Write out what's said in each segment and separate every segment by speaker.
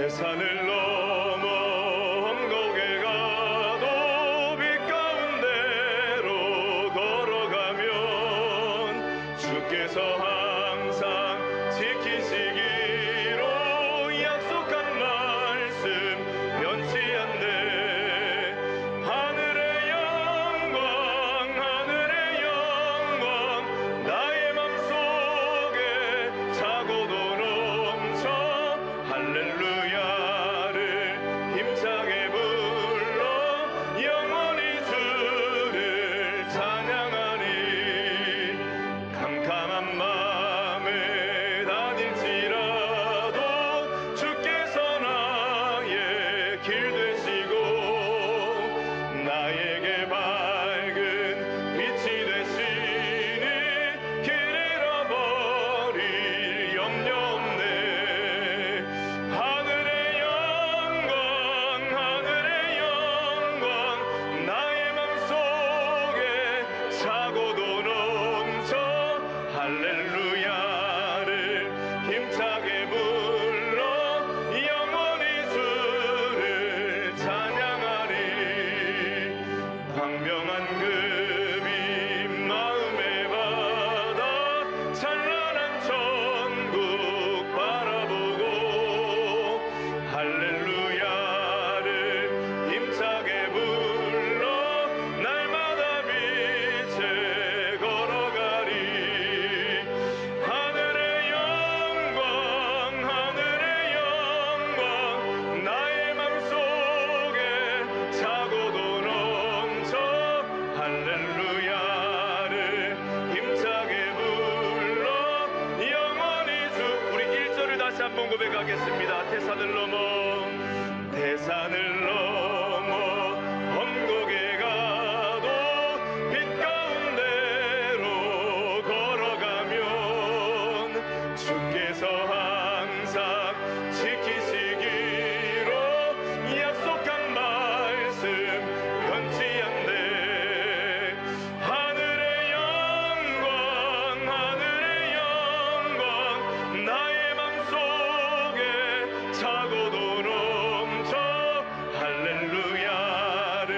Speaker 1: 산을 넘어 험곡에 가도 빛 가운데로 걸어가면 주께서 항상 지키시기로 약속한 말씀 변치 않네. 하늘의 영광 하늘의 영광 나의 맘속에 차고도 넘쳐 할렐루야를 힘차게 불러 영원히 주를 찬양하니. 캄캄한 맘에 다닐지라도 주께서 나의 길 되시고 나에게 밝은 빛이 되시니 길 잃어버릴 염려 없네. 하늘의 영광 하늘의 영광 나의 맘속에 차고도 넘쳐 할렐루야를 힘차게 불러 영원히 주를 찬양하리. 광명한 그 빛 마음에 받아 찬란한 천국 바라보고 할렐루야를 힘차게 불러 날마다 빛에 걸어가리. 하늘의 영광 하늘의 영광 나의 맘속에 차고도 넘쳐 할렐루야를 힘차게 불러 영원히 주. 우리 1절을 다시 한번 고백하겠습니다. 대산을 넘어 험곡에 가도 빛 가운데로 걸어가면 주께서 항상 지키시기로 약속한 말씀 변치 않네. 하늘의 영광 하늘의 영광 나의 맘속에 차고도 넘쳐 할렐루야를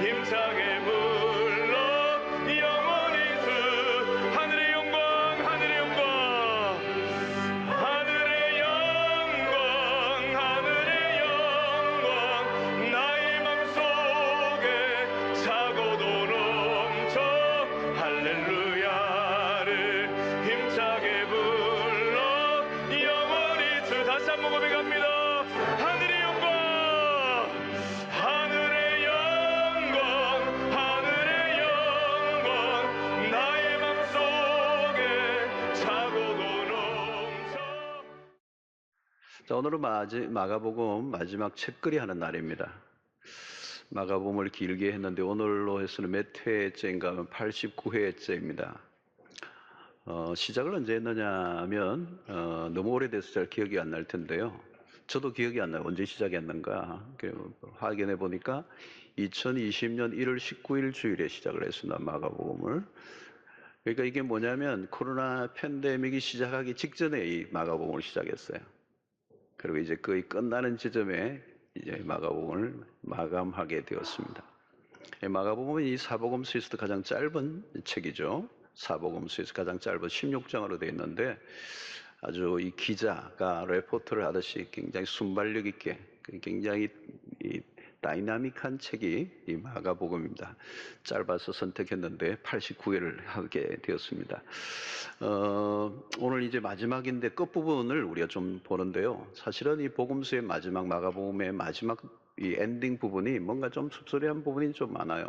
Speaker 1: 힘차게 불러 영원히 주. 하늘의 영광 하늘의 영광 하늘의 영광 하늘의 영광 나의 맘속에 차고도 넘쳐 할렐루야를 힘차게 불러 영원히 주. 다시 한번 고백합니다. 하늘의 영광 하늘의 영광 하늘의 영광 나의 맘속에 차고도 넘쳐.
Speaker 2: 자, 오늘은 마가복음 마지막 책거리 하는 날입니다. 마가복음을 길게 했는데 오늘로 해서는 몇 회째인가 하면 89회째입니다. 시작을 언제 했느냐 하면 너무 오래돼서 잘 기억이 안 날 텐데요. 저도 기억이 안 나요. 언제 시작했는가. 확인해 보니까 2020년 1월 19일 주일에 시작을 했습니다. 마가복음을. 그러니까 이게 뭐냐면 코로나 팬데믹이 시작하기 직전에 이 마가복음을 시작했어요. 그리고 이제 거의 끝나는 지점에 이제 마가복음을 마감하게 되었습니다. 마가복음은 이 사복음서에서도 가장 짧은 책이죠. 사복음서에서 가장 짧은 16장으로 되어 있는데 아주 이 기자가 레포트를 하듯이 굉장히 순발력 있게 굉장히 이 다이나믹한 책이 이 마가복음입니다. 짧아서 선택했는데 89회를 하게 되었습니다. 오늘 이제 마지막인데 끝부분을 우리가 좀 보는데요. 사실은 이 복음서의 마지막 마가복음의 마지막 이 엔딩 부분이 뭔가 좀 씁쓸한 부분이 좀 많아요.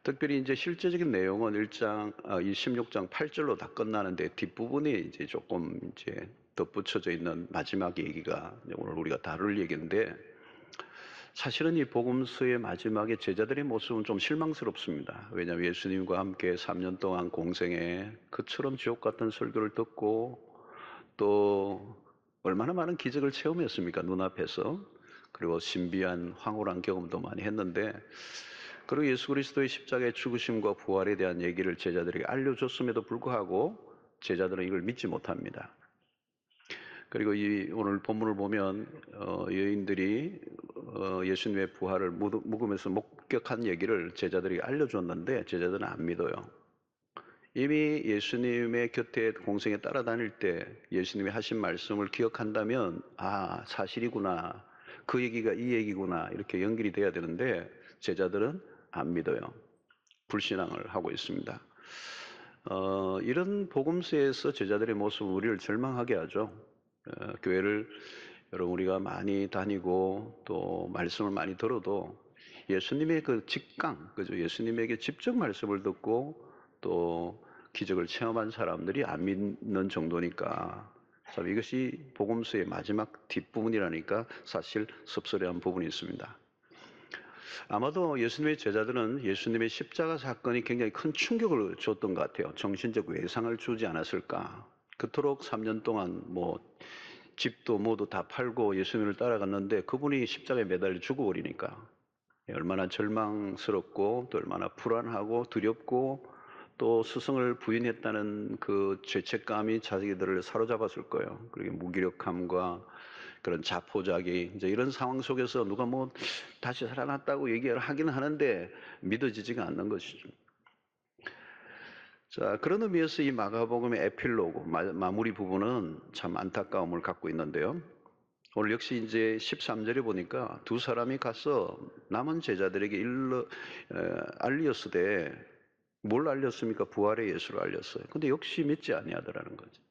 Speaker 2: 특별히 이제 실제적인 내용은 이 16장 8절로 다 끝나는데 뒷부분이 이제 조금 이제 덧붙여져 있는 마지막 얘기가 오늘 우리가 다룰 얘기인데 사실은 이 복음서의 마지막에 제자들의 모습은 좀 실망스럽습니다. 왜냐하면 예수님과 함께 3년 동안 공생에 그처럼 지옥 같은 설교를 듣고 또 얼마나 많은 기적을 체험했습니까? 눈앞에서. 그리고 신비한 황홀한 경험도 많이 했는데 그리고 예수 그리스도의 십자가의 죽으심과 부활에 대한 얘기를 제자들에게 알려줬음에도 불구하고 제자들은 이걸 믿지 못합니다. 그리고 이 오늘 본문을 보면 여인들이 예수님의 부활을 묵으면서 목격한 얘기를 제자들이 알려줬는데 제자들은 안 믿어요. 이미 예수님의 곁에 공생에 따라다닐 때 예수님이 하신 말씀을 기억한다면 아 사실이구나, 그 얘기가 이 얘기구나 이렇게 연결이 돼야 되는데 제자들은 안 믿어요. 불신앙을 하고 있습니다. 이런 복음서에서 제자들의 모습은 우리를 절망하게 하죠. 교회를 여러분 우리가 많이 다니고 또 말씀을 많이 들어도 예수님의 그 직강, 그죠? 예수님에게 직접 말씀을 듣고 또 기적을 체험한 사람들이 안 믿는 정도니까 참 이것이 복음서의 마지막 뒷부분이라니까 사실 섭섭해한 부분이 있습니다. 아마도 예수님의 제자들은 예수님의 십자가 사건이 굉장히 큰 충격을 줬던 것 같아요. 정신적 외상을 주지 않았을까. 그토록 3년 동안 뭐 집도 뭐도 다 팔고 예수님을 따라갔는데 그분이 십자가에 매달려 죽어버리니까 얼마나 절망스럽고 또 얼마나 불안하고 두렵고 또 스승을 부인했다는 그 죄책감이 자기들을 사로잡았을 거예요. 그리고 무기력함과 그런 자포자기, 이제 이런 상황 속에서 누가 뭐 다시 살아났다고 얘기를 하기는 하는데 믿어지지가 않는 것이죠. 자, 그런 의미에서 이 마가복음의 에필로그, 마무리 부분은 참 안타까움을 갖고 있는데요. 오늘 역시 이제 13절에 보니까 두 사람이 가서 남은 제자들에게 알렸으되 뭘 알렸습니까? 부활의 예수를 알렸어요. 근데 역시 믿지 아니하더라는 거죠.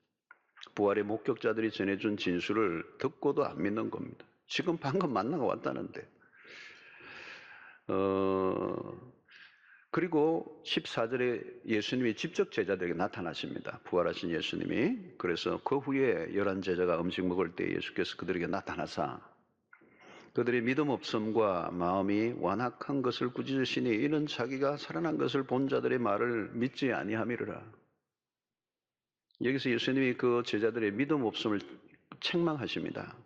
Speaker 2: 부활의 목격자들이 전해준 진술을 듣고도 안 믿는 겁니다. 지금 방금 만나고 왔다는데. 그리고 14절에 예수님이 직접 제자들에게 나타나십니다. 부활하신 예수님이. 그래서 그 후에 11 제자가 음식 먹을 때 예수께서 그들에게 나타나사 그들의 믿음 없음과 마음이 완악한 것을 꾸짖으시니 이는 자기가 살아난 것을 본 자들의 말을 믿지 아니함이로라. 여기서 예수님이 그 제자들의 믿음 없음을 책망하십니다.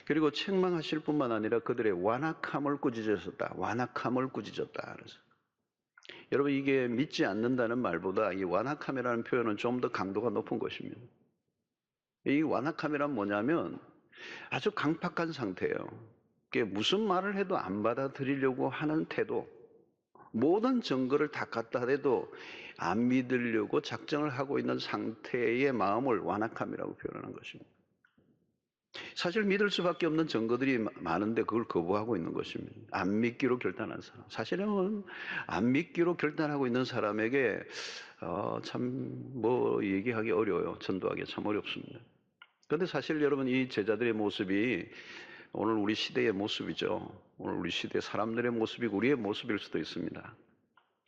Speaker 2: 그리고 책망하실 뿐만 아니라 그들의 완악함을 꾸짖으셨다. 완악함을 꾸짖었다. 그래서 여러분 이게 믿지 않는다는 말보다 이 완악함이라는 표현은 좀 더 강도가 높은 것입니다. 이 완악함이란 뭐냐면 아주 강팍한 상태예요. 그게 무슨 말을 해도 안 받아들이려고 하는 태도, 모든 증거를 다 갖다 대도 안 믿으려고 작정을 하고 있는 상태의 마음을 완악함이라고 표현하는 것입니다. 사실 믿을 수밖에 없는 증거들이 많은데 그걸 거부하고 있는 것입니다. 안 믿기로 결단한 사람. 사실은 안 믿기로 결단하고 있는 사람에게 참 뭐 얘기하기 어려워요. 전도하기 참 어렵습니다. 그런데 사실 여러분 이 제자들의 모습이 오늘 우리 시대의 모습이죠. 오늘 우리 시대 사람들의 모습이고 우리의 모습일 수도 있습니다.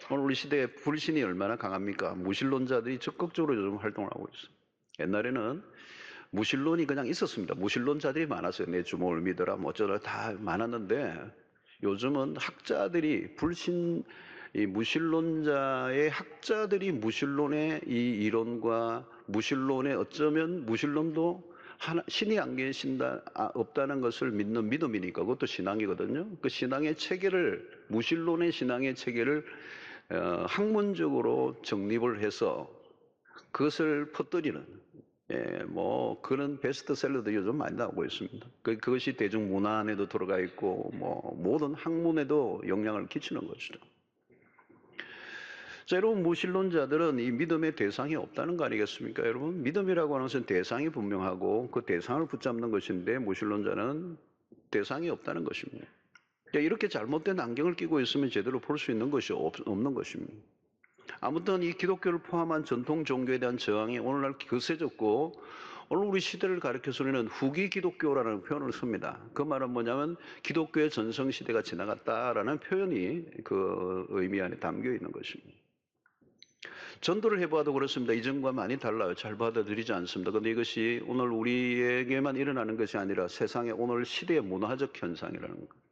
Speaker 2: 오늘 우리 시대에 불신이 얼마나 강합니까? 무신론자들이 적극적으로 요즘 활동을 하고 있어요. 옛날에는 무신론이 그냥 있었습니다. 무신론자들이 많았어요. 내 주먹을 믿어라, 뭐 어쩌라 다 많았는데 요즘은 학자들이 이 무신론자의 학자들이 무신론의 이 이론과 무신론의 어쩌면 무신론도 신이 안 계신다, 없다는 것을 믿는 믿음이니까 그것도 신앙이거든요. 그 신앙의 체계를 무신론의 신앙의 체계를 학문적으로 정립을 해서 그것을 퍼뜨리는 뭐 그런 베스트셀러도 요즘 많이 나오고 있습니다. 그것이 대중문화 안에도 들어가 있고 뭐 모든 학문에도 영향을 끼치는 것이죠. 자, 여러분 무신론자들은 이 믿음의 대상이 없다는 거 아니겠습니까? 여러분 믿음이라고 하는 것은 대상이 분명하고 그 대상을 붙잡는 것인데 무신론자는 대상이 없다는 것입니다. 이렇게 잘못된 안경을 끼고 있으면 제대로 볼 수 있는 것이 없는 것입니다. 아무튼 이 기독교를 포함한 전통 종교에 대한 저항이 오늘날 거세졌고 오늘 우리 시대를 가리켜서 우리는 후기 기독교라는 표현을 씁니다. 그 말은 뭐냐면 기독교의 전성시대가 지나갔다라는 표현이 그 의미 안에 담겨 있는 것입니다. 전도를 해봐도 그렇습니다. 이전과 많이 달라요. 잘 받아들이지 않습니다. 그런데 이것이 오늘 우리에게만 일어나는 것이 아니라 세상의 오늘 시대의 문화적 현상이라는 거예요.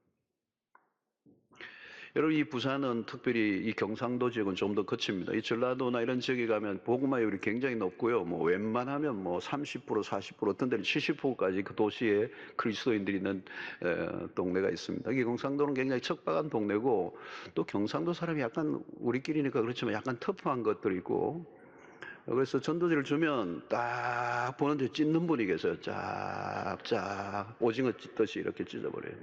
Speaker 2: 여러분 이 부산은 특별히 이 경상도 지역은 좀 더 거칩니다. 이 전라도나 이런 지역에 가면 복음화율이 굉장히 높고요. 뭐 웬만하면 뭐 30%, 40% 어떤 데는 70%까지 그 도시에 그리스도인들이 있는 동네가 있습니다. 이 경상도는 굉장히 척박한 동네고 또 경상도 사람이 약간 우리끼리니까 그렇지만 약간 터프한 것들이 있고 그래서 전도지를 주면 딱 보는데 찢는 분이 계세요. 쫙쫙 오징어 찢듯이 이렇게 찢어버려요.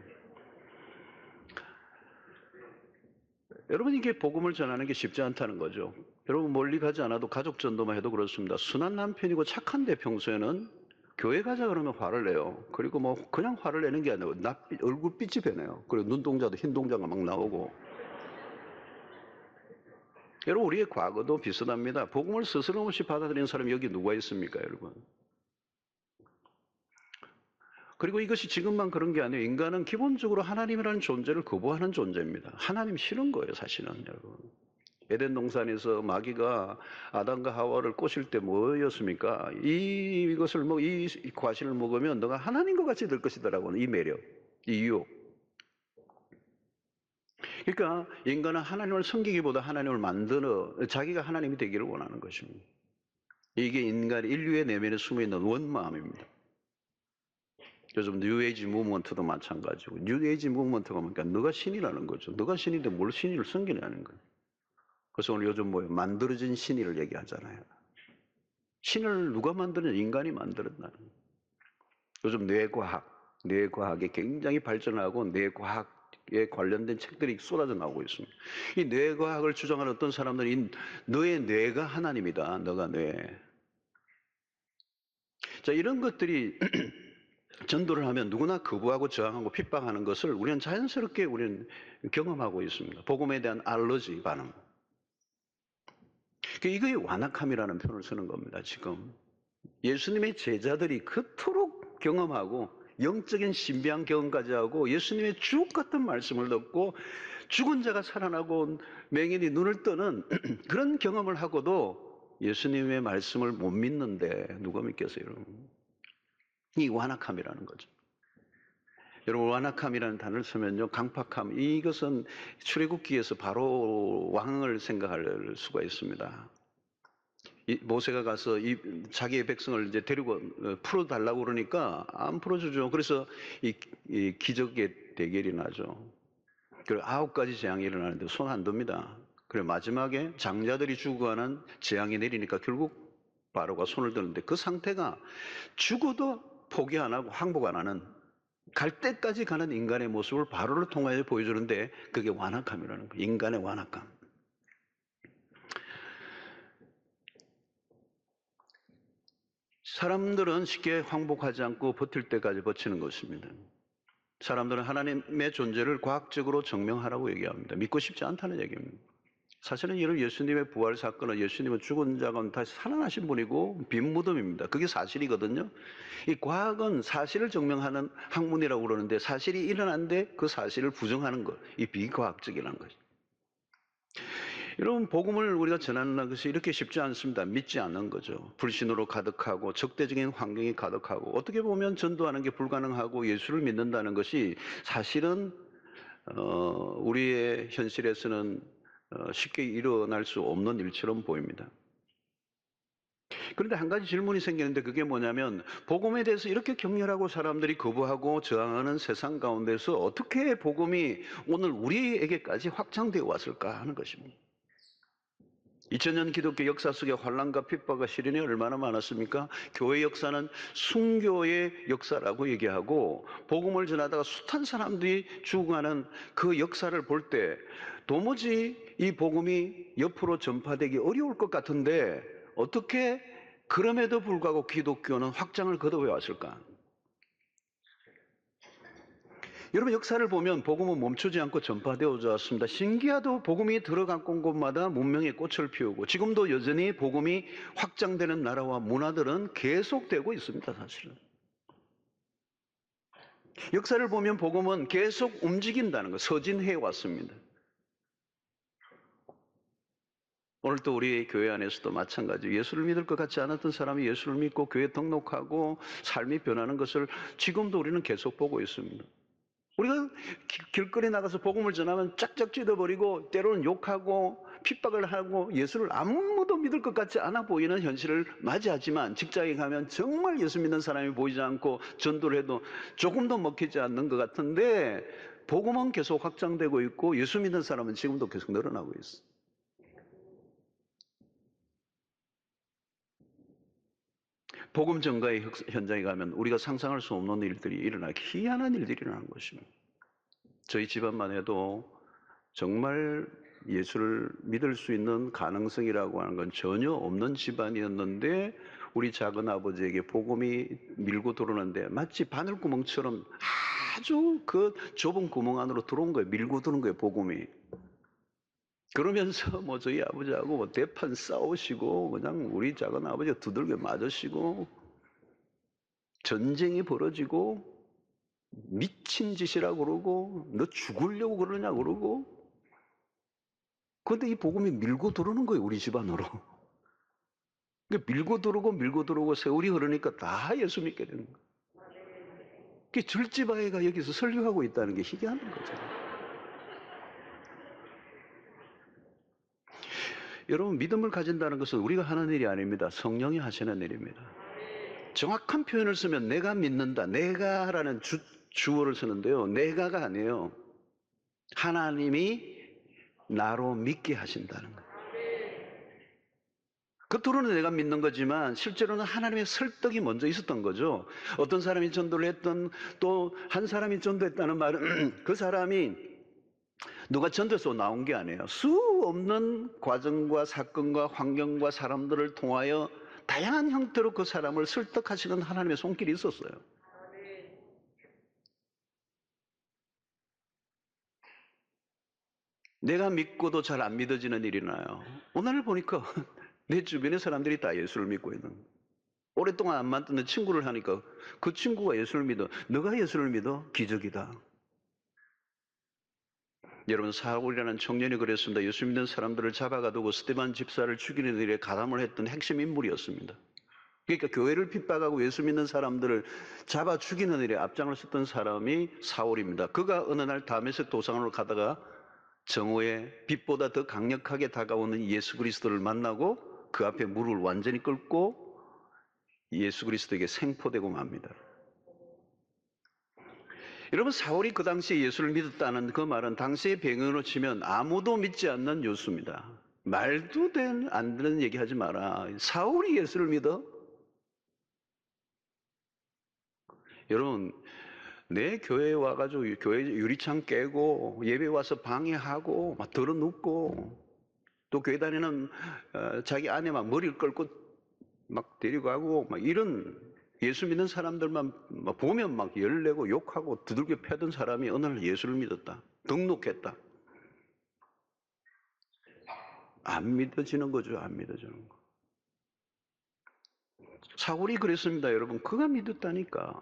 Speaker 2: 여러분, 이게 복음을 전하는 게 쉽지 않다는 거죠. 여러분, 멀리 가지 않아도 가족 전도만 해도 그렇습니다. 순한 남편이고 착한데 평소에는 교회 가자 그러면 화를 내요. 그리고 뭐 그냥 화를 내는 게 아니고 얼굴빛이 변해요. 그리고 눈동자도 흰 동자가 막 나오고. 여러분, 우리의 과거도 비슷합니다. 복음을 스스럼없이 받아들이는 사람이 여기 누가 있습니까, 여러분? 그리고 이것이 지금만 그런 게 아니에요. 인간은 기본적으로 하나님이라는 존재를 거부하는 존재입니다. 하나님 싫은 거예요, 사실은, 여러분. 에덴 동산에서 마귀가 아담과 하와를 꼬실 때 뭐였습니까? 이것을 이 과실을 먹으면 너가 하나님과 같이 될 것이다라고 하는 이 매력, 이 유혹. 그러니까 인간은 하나님을 섬기기보다 하나님을 만드는 자기가 하나님이 되기를 원하는 것입니다. 이게 인류의 내면에 숨어 있는 원마음입니다. 요즘 뉴에이지 무브먼트도 마찬가지고, 뉴에이지 무브먼트가 뭔가 너가 신이라는 거죠. 너가 신인데 뭘 신이를 섬기냐는 거예요. 그래서 오늘 요즘 만들어진 신의를 얘기하잖아요. 신을 누가 만드냐? 인간이 만들었다는 거예요. 요즘 뇌과학이 굉장히 발전하고 뇌과학에 관련된 책들이 쏟아져 나오고 있습니다. 이 뇌과학을 주장하는 어떤 사람들이 너의 뇌가 하나님이다. 너가 뇌. 자, 이런 것들이 전도를 하면 누구나 거부하고 저항하고 핍박하는 것을 우리는 자연스럽게 경험하고 있습니다. 복음에 대한 알러지 반응. 이거의 완악함이라는 표현을 쓰는 겁니다, 지금. 예수님의 제자들이 그토록 경험하고 영적인 신비한 경험까지 하고 예수님의 주옥 같은 말씀을 듣고 죽은 자가 살아나고 맹인이 눈을 뜨는 그런 경험을 하고도 예수님의 말씀을 못 믿는데 누가 믿겠어요, 여러분? 이 완악함이라는 거죠. 여러분, 완악함이라는 단어를 쓰면요, 강팍함, 이것은 출애굽기에서 바로 왕을 생각할 수가 있습니다. 모세가 가서 자기의 백성을 이제 데리고 풀어달라고 그러니까 안 풀어주죠. 그래서 이 기적의 대결이 나죠. 그리고 9가지 재앙이 일어나는데 손 안 듭니다. 그리고 마지막에 장자들이 죽어가는 재앙이 내리니까 결국 바로가 손을 드는데 그 상태가 죽어도 포기 안 하고 항복 안 하는 갈 때까지 가는 인간의 모습을 바로를 통하여 보여주는데 그게 완악함이라는 거예요. 인간의 완악함. 사람들은 쉽게 항복하지 않고 버틸 때까지 버티는 것입니다. 사람들은 하나님의 존재를 과학적으로 증명하라고 얘기합니다. 믿고 싶지 않다는 얘기입니다. 사실은 이런 예수님의 부활 사건은 예수님은 죽은 자가 다시 살아나신 분이고 빈 무덤입니다. 그게 사실이거든요. 이 과학은 사실을 증명하는 학문이라고 그러는데 사실이 일어난데 그 사실을 부정하는 것, 이 비과학적이라는 것이죠. 여러분, 복음을 우리가 전하는 것이 이렇게 쉽지 않습니다. 믿지 않는 거죠. 불신으로 가득하고 적대적인 환경이 가득하고 어떻게 보면 전도하는 게 불가능하고 예수를 믿는다는 것이 사실은 우리의 현실에서는 쉽게 일어날 수 없는 일처럼 보입니다. 그런데 한 가지 질문이 생기는데 그게 뭐냐면 복음에 대해서 이렇게 격렬하고 사람들이 거부하고 저항하는 세상 가운데서 어떻게 복음이 오늘 우리에게까지 확장되어 왔을까 하는 것입니다. 2000년 기독교 역사 속에 환난과 핍박과 시련이 얼마나 많았습니까? 교회 역사는 순교의 역사라고 얘기하고 복음을 전하다가 숱한 사람들이 죽어가는 그 역사를 볼 때 도무지 이 복음이 옆으로 전파되기 어려울 것 같은데 어떻게 그럼에도 불구하고 기독교는 확장을 거듭해 왔을까? 여러분, 역사를 보면 복음은 멈추지 않고 전파되어 왔습니다. 신기하도 복음이 들어간 곳마다 문명의 꽃을 피우고 지금도 여전히 복음이 확장되는 나라와 문화들은 계속되고 있습니다. 사실은. 역사를 보면 복음은 계속 움직인다는 거, 서진해 왔습니다. 오늘 또 우리 교회 안에서도 마찬가지. 예수를 믿을 것 같지 않았던 사람이 예수를 믿고 교회 등록하고 삶이 변하는 것을 지금도 우리는 계속 보고 있습니다. 우리가 길거리 나가서 복음을 전하면 짝짝 찢어버리고 때로는 욕하고 핍박을 하고 예수를 아무도 믿을 것 같지 않아 보이는 현실을 맞이하지만 직장에 가면 정말 예수 믿는 사람이 보이지 않고 전도를 해도 조금도 먹히지 않는 것 같은데 복음은 계속 확장되고 있고 예수 믿는 사람은 지금도 계속 늘어나고 있어. 복음 전가의 현장에 가면 우리가 상상할 수 없는 일들이 일어나기, 희한한 일들이 일어나는 것입니다. 저희 집안만 해도 정말 예수를 믿을 수 있는 가능성이라고 하는 건 전혀 없는 집안이었는데 우리 작은 아버지에게 복음이 밀고 들어오는데 마치 바늘구멍처럼 아주 그 좁은 구멍 안으로 들어온 거예요. 밀고 들어온 거예요, 복음이. 그러면서 뭐 저희 아버지하고 뭐 대판 싸우시고 그냥 우리 작은 아버지가 두들겨 맞으시고 전쟁이 벌어지고 미친 짓이라고 그러고 너 죽으려고 그러냐 그러고 그런데 이 복음이 밀고 들어오는 거예요, 우리 집안으로. 그러니까 밀고 들어오고 세월이 흐르니까 다 예수 믿게 되는 거예요. 그 절지바이가 여기서 설교하고 있다는 게 희귀한 거죠. 여러분, 믿음을 가진다는 것은 우리가 하는 일이 아닙니다. 성령이 하시는 일입니다. 정확한 표현을 쓰면 내가 믿는다, 내가라는 주어를 쓰는데요. 내가가 아니에요. 하나님이 나로 믿게 하신다는 거예요. 겉으로는 내가 믿는 거지만 실제로는 하나님의 설득이 먼저 있었던 거죠. 어떤 사람이 전도를 했던 또 한 사람이 전도했다는 말은 그 사람이 누가 전도해서 나온 게 아니에요. 수 없는 과정과 사건과 환경과 사람들을 통하여 다양한 형태로 그 사람을 설득하시는 하나님의 손길이 있었어요. 내가 믿고도 잘 안 믿어지는 일이 나요. 오늘 보니까 내 주변의 사람들이 다 예수를 믿고 있는 거예요. 오랫동안 안 만났던 친구를 하니까 그 친구가 예수를 믿어. 너가 예수를 믿어? 기적이다. 여러분, 사울이라는 청년이 그랬습니다. 예수 믿는 사람들을 잡아가두고 스데반 집사를 죽이는 일에 가담을 했던 핵심 인물이었습니다. 그러니까 교회를 핍박하고 예수 믿는 사람들을 잡아 죽이는 일에 앞장을 섰던 사람이 사울입니다. 그가 어느 날 다메섹 도상으로 가다가 정오에 빛보다 더 강력하게 다가오는 예수 그리스도를 만나고 그 앞에 무릎을 완전히 꿇고 예수 그리스도에게 생포되고 맙니다. 여러분, 사울이 그 당시에 예수를 믿었다는 그 말은 당시의 배경으로 치면 아무도 믿지 않는 요소입니다. 말도 안 되는 얘기 하지 마라. 사울이 예수를 믿어? 여러분, 내 교회에 와가지고 교회 유리창 깨고 예배 와서 방해하고 막 들어눕고 또 교회 다니는 자기 아내 막 머리를 끌고 막 데리고 가고 막 이런 예수 믿는 사람들만 막 보면 막 열내고 욕하고 두들겨 패던 사람이 어느 날 예수를 믿었다. 등록했다. 안 믿어지는 거죠. 안 믿어지는 거. 사울이 그랬습니다, 여러분. 그가 믿었다니까.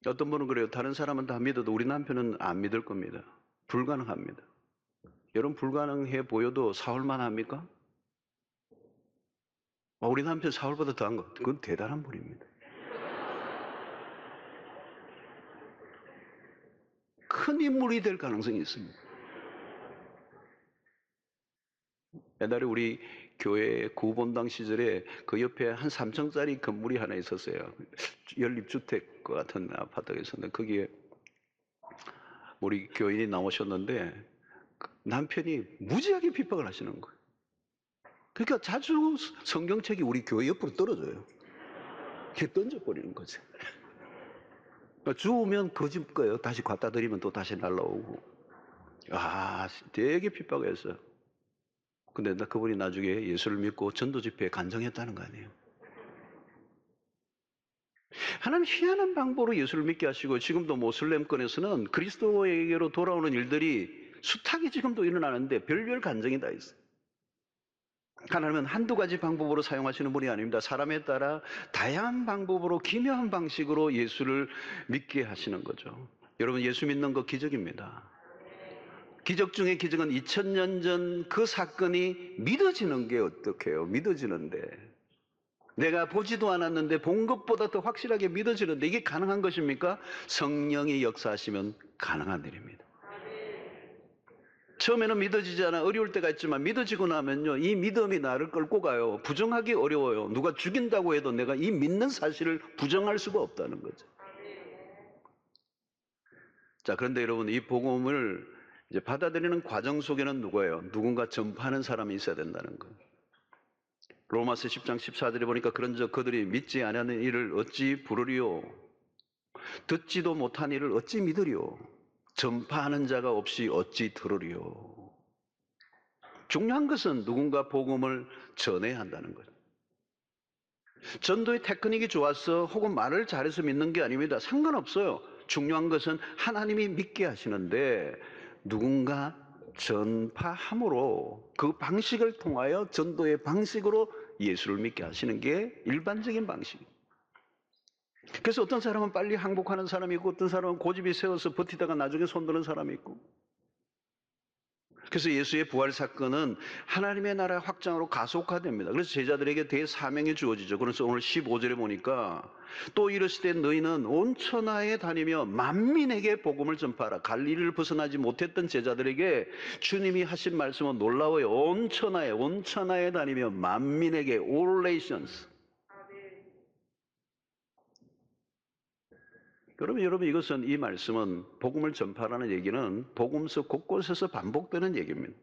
Speaker 2: 어떤 분은 그래요. 다른 사람은 다 믿어도 우리 남편은 안 믿을 겁니다. 불가능합니다. 여러분, 불가능해 보여도 사울만 합니까? 우리 남편 사울보다 더한 것. 그건 대단한 분입니다. 큰 인물이 될 가능성이 있습니다. 옛날에 우리 교회 구본당 시절에 그 옆에 한 3층짜리 건물이 하나 있었어요. 연립주택 같은 아파트가 있었는데 거기에 우리 교인이 나오셨는데 남편이 무지하게 핍박을 하시는 거예요. 그러니까 자주 성경책이 우리 교회 옆으로 떨어져요. 이렇게 던져버리는 거죠. 주우면 거짓 거예요. 다시 갖다 드리면 또 다시 날라오고. 되게 핍박을 했어요. 근데 그분이 나중에 예수를 믿고 전도 집회에 간증했다는 거 아니에요. 하나님 희한한 방법으로 예수를 믿게 하시고 지금도 모슬렘권에서는 그리스도에게로 돌아오는 일들이 숱하게 지금도 일어나는데 별별 간증이 다 있어요. 하나님은 한두 가지 방법으로 사용하시는 분이 아닙니다. 사람에 따라 다양한 방법으로 기묘한 방식으로 예수를 믿게 하시는 거죠. 여러분, 예수 믿는 거 기적입니다. 기적 중에 기적은 2000년 전 그 사건이 믿어지는 게 어떡해요? 믿어지는데. 내가 보지도 않았는데 본 것보다 더 확실하게 믿어지는데 이게 가능한 것입니까? 성령이 역사하시면 가능한 일입니다. 처음에는 믿어지지 않아 어려울 때가 있지만 믿어지고 나면요, 이 믿음이 나를 끌고 가요. 부정하기 어려워요. 누가 죽인다고 해도 내가 이 믿는 사실을 부정할 수가 없다는 거죠. 자, 그런데 여러분, 이 복음을 이제 받아들이는 과정 속에는 누구예요? 누군가 전파하는 사람이 있어야 된다는 거예요. 로마서 10장 14절에 보니까 그런즉 그들이 믿지 아니하는 일을 어찌 부르리요? 듣지도 못한 일을 어찌 믿으리요? 전파하는 자가 없이 어찌 들으리요? 중요한 것은 누군가 복음을 전해야 한다는 거죠. 전도의 테크닉이 좋아서 혹은 말을 잘해서 믿는 게 아닙니다. 상관없어요. 중요한 것은 하나님이 믿게 하시는데 누군가 전파함으로 그 방식을 통하여 전도의 방식으로 예수를 믿게 하시는 게 일반적인 방식입니다. 그래서 어떤 사람은 빨리 항복하는 사람이 있고 어떤 사람은 고집이 세워서 버티다가 나중에 손드는 사람이 있고, 그래서 예수의 부활 사건은 하나님의 나라 확장으로 가속화됩니다. 그래서 제자들에게 대사명이 주어지죠. 그래서 오늘 15절에 보니까 또 이르시되 너희는 온 천하에 다니며 만민에게 복음을 전파하라. 갈릴리를 벗어나지 못했던 제자들에게 주님이 하신 말씀은 놀라워요. 온 천하에 다니며 만민에게, all nations. 그러면 여러분, 이것은, 이 말씀은, 복음을 전파하라는 얘기는 복음서 곳곳에서 반복되는 얘기입니다.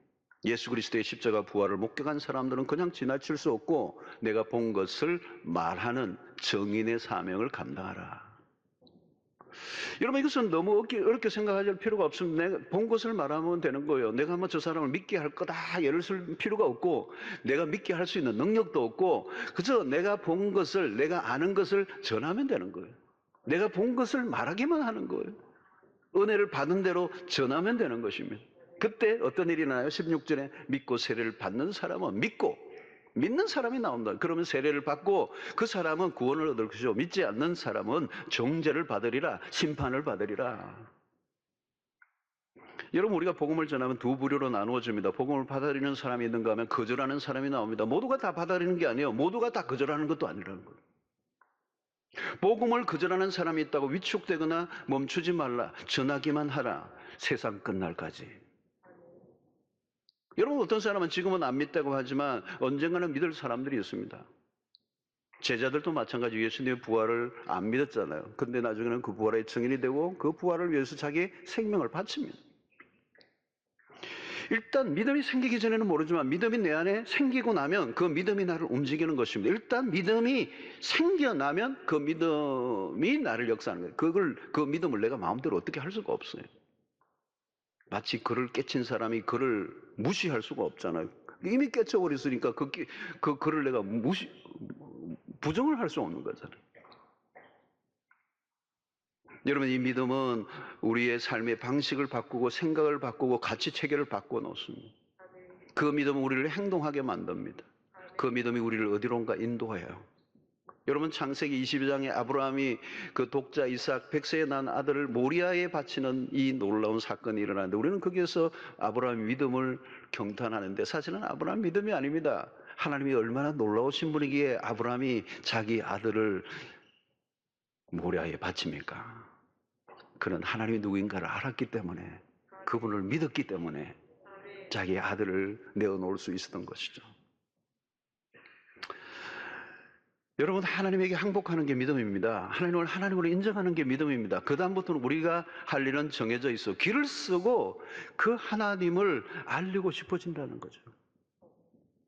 Speaker 2: 예수 그리스도의 십자가 부활을 목격한 사람들은 그냥 지나칠 수 없고 내가 본 것을 말하는 증인의 사명을 감당하라. 여러분, 이것은 너무 어렵게 생각할 필요가 없습니다. 내가 본 것을 말하면 되는 거예요. 내가 뭐 저 사람을 믿게 할 거다 예를 쓸 필요가 없고, 내가 믿게 할 수 있는 능력도 없고, 그저 내가 본 것을, 내가 아는 것을 전하면 되는 거예요. 내가 본 것을 말하기만 하는 거예요. 은혜를 받은 대로 전하면 되는 것입니다. 그때 어떤 일이 나요? 16절에 믿고 세례를 받는 사람은 믿는 사람이 나온다. 그러면 세례를 받고 그 사람은 구원을 얻을 것이고 믿지 않는 사람은 정죄를 받으리라, 심판을 받으리라. 여러분, 우리가 복음을 전하면 두 부류로 나누어집니다. 복음을 받아들이는 사람이 있는가 하면 거절하는 사람이 나옵니다. 모두가 다 받아들이는 게 아니에요. 모두가 다 거절하는 것도 아니라는 거예요. 복음을 거절하는 사람이 있다고 위축되거나 멈추지 말라. 전하기만 하라. 세상 끝날까지. 여러분, 어떤 사람은 지금은 안 믿다고 하지만 언젠가는 믿을 사람들이 있습니다. 제자들도 마찬가지. 예수님의 부활을 안 믿었잖아요. 근데 나중에는 그 부활의 증인이 되고 그 부활을 위해서 자기 생명을 바칩니다. 일단 믿음이 생기기 전에는 모르지만 믿음이 내 안에 생기고 나면 그 믿음이 나를 움직이는 것입니다. 일단 믿음이 생겨나면 그 믿음이 나를 역사하는 거예요. 그 믿음을 내가 마음대로 어떻게 할 수가 없어요. 마치 글을 깨친 사람이 글을 무시할 수가 없잖아요. 이미 깨쳐버렸으니까 그 글을 내가 부정을 할 수 없는 거잖아요. 여러분, 이 믿음은 우리의 삶의 방식을 바꾸고 생각을 바꾸고 가치 체계를 바꿔 놓습니다. 그 믿음은 우리를 행동하게 만듭니다. 그 믿음이 우리를 어디론가 인도해요. 여러분, 창세기 22장에 아브라함이 그 독자 이삭 100세에 난 아들을 모리아에 바치는 이 놀라운 사건이 일어나는데 우리는 거기에서 아브라함의 믿음을 경탄하는데 사실은 아브라함 믿음이 아닙니다. 하나님이 얼마나 놀라우신 분이기에 아브라함이 자기 아들을 모리아에 바칩니까? 그는 하나님이 누구인가를 알았기 때문에, 그분을 믿었기 때문에 자기 아들을 내어놓을 수 있었던 것이죠. 여러분, 하나님에게 항복하는 게 믿음입니다. 하나님을 하나님으로 인정하는 게 믿음입니다. 그 다음부터는 우리가 할 일은 정해져 있어. 길을 쓰고 그 하나님을 알리고 싶어진다는 거죠.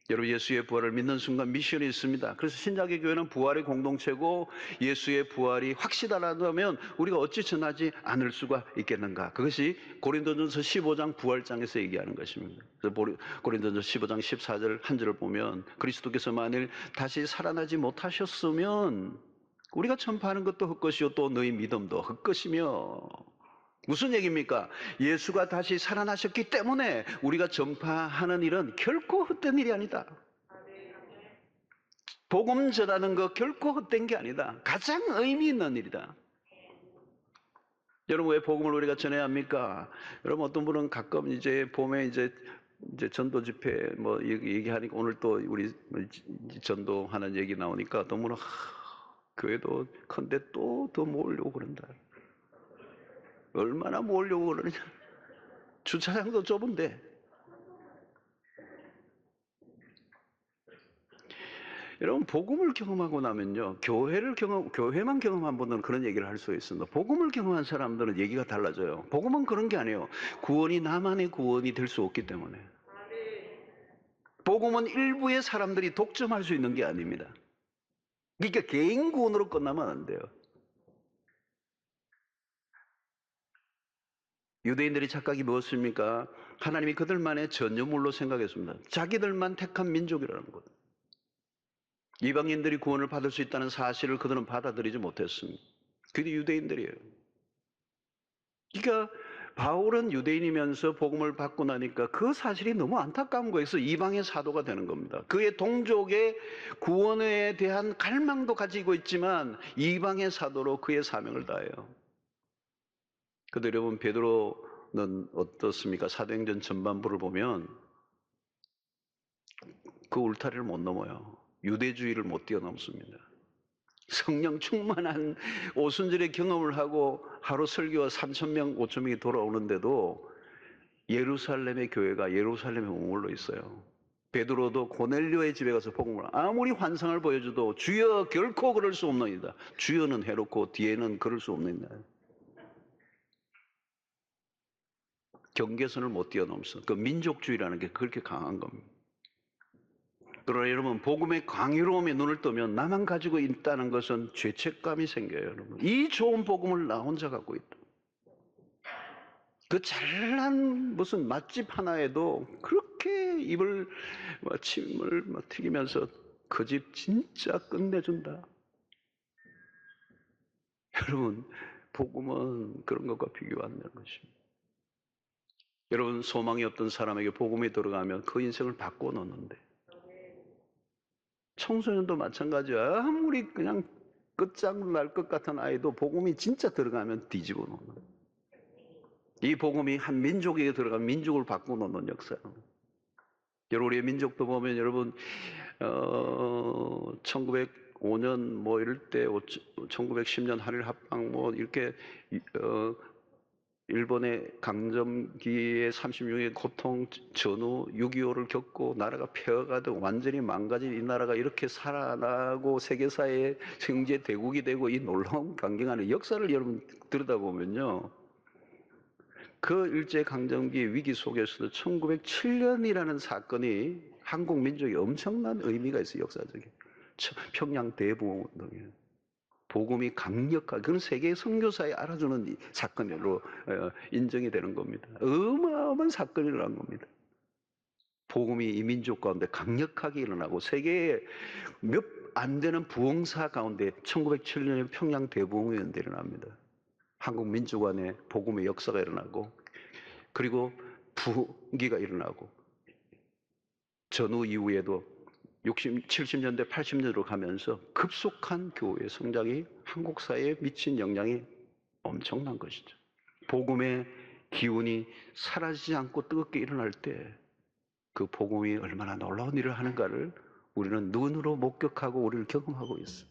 Speaker 2: 여러분, 예수의 부활을 믿는 순간 미션이 있습니다. 그래서 신약의 교회는 부활의 공동체고 고예수의 부활이 확실하다면 우리가 어찌 전하지 않을 수가 있겠는가. 그것이 고린도전서 15장 부활장에서 얘기하는 것입니다. 그래서 고린도전서 15장 14절 한 절을 보면 그리스도께서 만일 다시 살아나지 못하셨으면 우리가 전파하는 것도 헛것이요 또 너희 믿음도 헛것이며. 무슨 얘기입니까? 예수가 다시 살아나셨기 때문에 우리가 전파하는 일은 결코 헛된 일이 아니다. 복음 전하는 거 결코 헛된 게 아니다. 가장 의미 있는 일이다. 여러분, 왜 복음을 우리가 전해야 합니까? 여러분, 어떤 분은 가끔 이제 봄에 이제 전도 집회 뭐 얘기하니까 오늘 또 우리 전도하는 얘기 나오니까 어떤 분은 교회도 큰데 또 더 모으려고 그런다. 얼마나 모으려고 그러느냐. 주차장도 좁은데. 여러분, 복음을 경험하고 나면요, 교회만 경험한 분들은 그런 얘기를 할 수 있습니다. 복음을 경험한 사람들은 얘기가 달라져요. 복음은 그런 게 아니에요. 구원이 나만의 구원이 될 수 없기 때문에. 복음은 일부의 사람들이 독점할 수 있는 게 아닙니다. 그러니까 개인 구원으로 끝나면 안 돼요. 유대인들의 착각이 무엇입니까? 하나님이 그들만의 전유물로 생각했습니다. 자기들만 택한 민족이라는 것. 이방인들이 구원을 받을 수 있다는 사실을 그들은 받아들이지 못했습니다. 그게 유대인들이에요. 그러니까 바울은 유대인이면서 복음을 받고 나니까 그 사실이 너무 안타까운 거에서 이방의 사도가 되는 겁니다. 그의 동족의 구원에 대한 갈망도 가지고 있지만 이방의 사도로 그의 사명을 다해요. 그런데 여러분, 베드로는 어떻습니까? 사도행전 전반부를 보면 그 울타리를 못 넘어요. 유대주의를 못 뛰어넘습니다. 성령 충만한 오순절의 경험을 하고 하루 설교와 3,000명, 5,000명이 돌아오는데도 예루살렘의 교회가 예루살렘에 머물러 있어요. 베드로도 고넬료의 집에 가서 복음을 아무리 환상을 보여줘도 주여 결코 그럴 수 없나이다. 주여는 해놓고 뒤에는 그럴 수 없나이다. 경계선을 못 뛰어넘어. 그 민족주의라는 게 그렇게 강한 겁니다. 그러나 여러분, 복음의 광의로움에 눈을 뜨면 나만 가지고 있다는 것은 죄책감이 생겨요. 여러분, 이 좋은 복음을 나 혼자 갖고 있다. 그 잘난 무슨 맛집 하나에도 그렇게 입을 침을 튀기면서 그 집 진짜 끝내준다. 여러분, 복음은 그런 것과 비교 안 되는 것입니다. 여러분, 소망이 없던 사람에게 복음이 들어가면 그 인생을 바꿔놓는데, 청소년도 마찬가지야. 아무리 그냥 끝장날 것 같은 아이도 복음이 진짜 들어가면 뒤집어 놓는. 이 복음이 한 민족에게 들어가면 민족을 바꿔놓는 역사예요. 여러분, 우리의 민족도 보면 여러분 1905년 뭐 이럴 때 1910년 한일 합방 뭐 이렇게 일본의 강점기에 36년의 고통, 전후, 6.25를 겪고 나라가 폐허가도 완전히 망가진 이 나라가 이렇게 살아나고 세계사의 경제 대국이 되고 이 놀라운 강경한 역사를 여러분 들여다보면요. 그 일제강점기 위기 속에서도 1907년이라는 사건이 한국 민족에 엄청난 의미가 있어요. 역사적인. 평양 대부흥운동이에요. 복음이 강력하게, 그건 세계 선교사에 알아주는 사건으로 인정이 되는 겁니다. 어마어마한 사건이 일어난 겁니다. 복음이 이 민족 가운데 강력하게 일어나고 세계에 몇 안 되는 부흥사 가운데 1907년에 평양 대부흥운동이 일어납니다. 한국 민족 안에 복음의 역사가 일어나고 그리고 부흥기가 일어나고 전후 이후에도 60, 70년대, 80년대로 가면서 급속한 교회의 성장이 한국 사회에 미친 영향이 엄청난 것이죠. 복음의 기운이 사라지지 않고 뜨겁게 일어날 때 그 복음이 얼마나 놀라운 일을 하는가를 우리는 눈으로 목격하고 우리를 경험하고 있어요.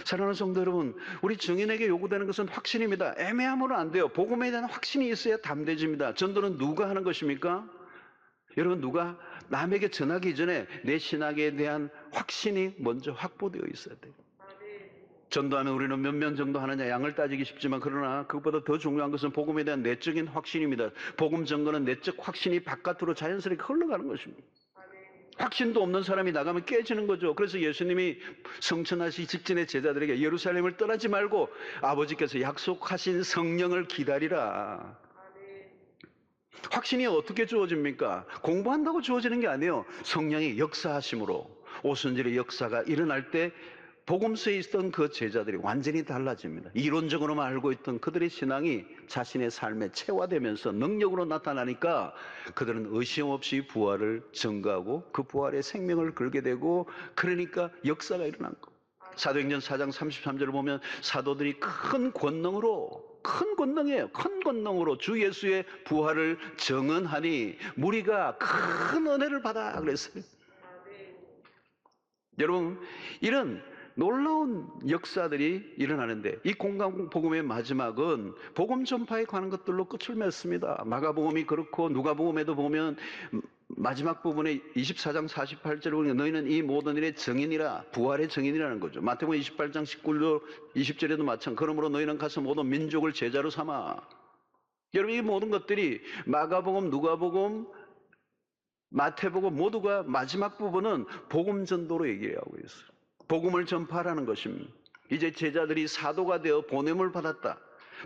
Speaker 2: 사랑하는 성도 여러분, 우리 증인에게 요구되는 것은 확신입니다. 애매함으로 안 돼요. 복음에 대한 확신이 있어야 담대집니다. 전도는 누가 하는 것입니까? 여러분, 누가 남에게 전하기 전에 내 신학에 대한 확신이 먼저 확보되어 있어야 돼요. 전도하면 우리는 몇 명 정도 하느냐 양을 따지기 쉽지만 그러나 그것보다 더 중요한 것은 복음에 대한 내적인 확신입니다. 복음 전거는 내적 확신이 바깥으로 자연스럽게 흘러가는 것입니다. 확신도 없는 사람이 나가면 깨지는 거죠. 그래서 예수님이 성천하시기 직전에 제자들에게 예루살렘을 떠나지 말고 아버지께서 약속하신 성령을 기다리라. 확신이 어떻게 주어집니까? 공부한다고 주어지는 게 아니에요. 성령의 역사하심으로 오순절의 역사가 일어날 때 복음서에 있던 그 제자들이 완전히 달라집니다. 이론적으로만 알고 있던 그들의 신앙이 자신의 삶에 체화되면서 능력으로 나타나니까 그들은 의심 없이 부활을 증거하고 그 부활의 생명을 걸게 되고 그러니까 역사가 일어난 거. 사도행전 4장 33절을 보면 사도들이 큰 권능으로 주 예수의 부활을 증언하니 무리가 큰 은혜를 받아 그랬어요. 여러분, 이런 놀라운 역사들이 일어나는데 이 공간 복음의 마지막은 복음 전파에 관한 것들로 끝을 맺습니다. 마가복음이 그렇고 누가복음에도 보면 마지막 부분에 24장 48절에 보면 너희는 이 모든 일의 증인이라, 부활의 증인이라는 거죠. 마태복음 28장 19절 20절에도 마찬가지. 그러므로 너희는 가서 모든 민족을 제자로 삼아. 여러분, 이 모든 것들이 마가복음, 누가복음, 마태복음 모두가 마지막 부분은 복음 전도로 얘기하고 있어요. 복음을 전파하라는 것입니다. 이제 제자들이 사도가 되어 보냄을 받았다.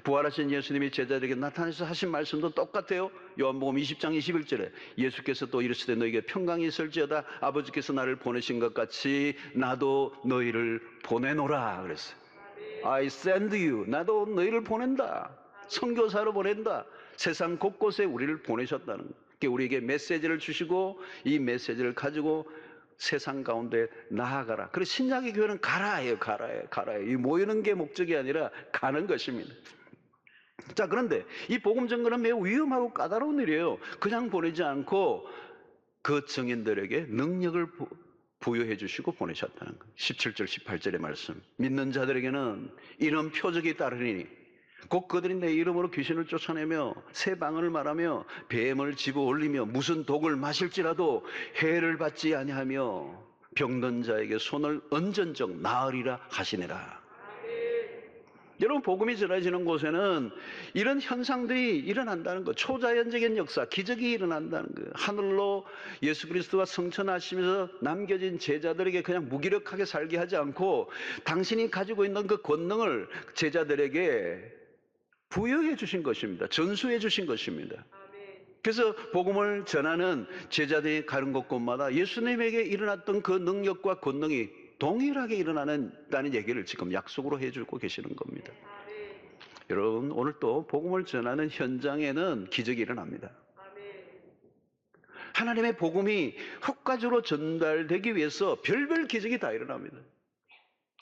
Speaker 2: 부활하신 예수님이 제자들에게 나타나서 하신 말씀도 똑같아요. 요한복음 20장 21절에 예수께서 또 이르시되 너에게 평강이 있을지어다. 아버지께서 나를 보내신 것 같이 나도 너희를 보내노라 그랬어요. I send you. 나도 너희를 보낸다. 선교사로 보낸다. 세상 곳곳에 우리를 보내셨다는 거예요. 우리에게 메시지를 주시고 이 메시지를 가지고 세상 가운데 나아가라. 그래서 신약의 교회는 가라예요. 가라예요. 이 모이는 게 목적이 아니라 가는 것입니다. 자, 그런데 이 복음 전거는 매우 위험하고 까다로운 일이에요. 그냥 보내지 않고 그 증인들에게 능력을 부여해 주시고 보내셨다는 거예요. 17절, 18절의 말씀. 믿는 자들에게는 이런 표적이 따르니 곧 그들이 내 이름으로 귀신을 쫓아내며 새 방언을 말하며 뱀을 집어 올리며 무슨 독을 마실지라도 해를 받지 아니하며 병든 자에게 손을 얹은 적 나으리라 하시니라. 여러분, 복음이 전해지는 곳에는 이런 현상들이 일어난다는 것, 초자연적인 역사, 기적이 일어난다는 거예요. 하늘로 예수 그리스도가 승천하시면서 남겨진 제자들에게 그냥 무기력하게 살게 하지 않고 당신이 가지고 있는 그 권능을 제자들에게 부여해 주신 것입니다. 전수해 주신 것입니다. 그래서 복음을 전하는 제자들이 가는 곳곳마다 예수님에게 일어났던 그 능력과 권능이 동일하게 일어나는다는 얘기를 지금 약속으로 해주고 계시는 겁니다. 여러분, 오늘 또 복음을 전하는 현장에는 기적이 일어납니다. 하나님의 복음이 효과적으로 전달되기 위해서 별별 기적이 다 일어납니다.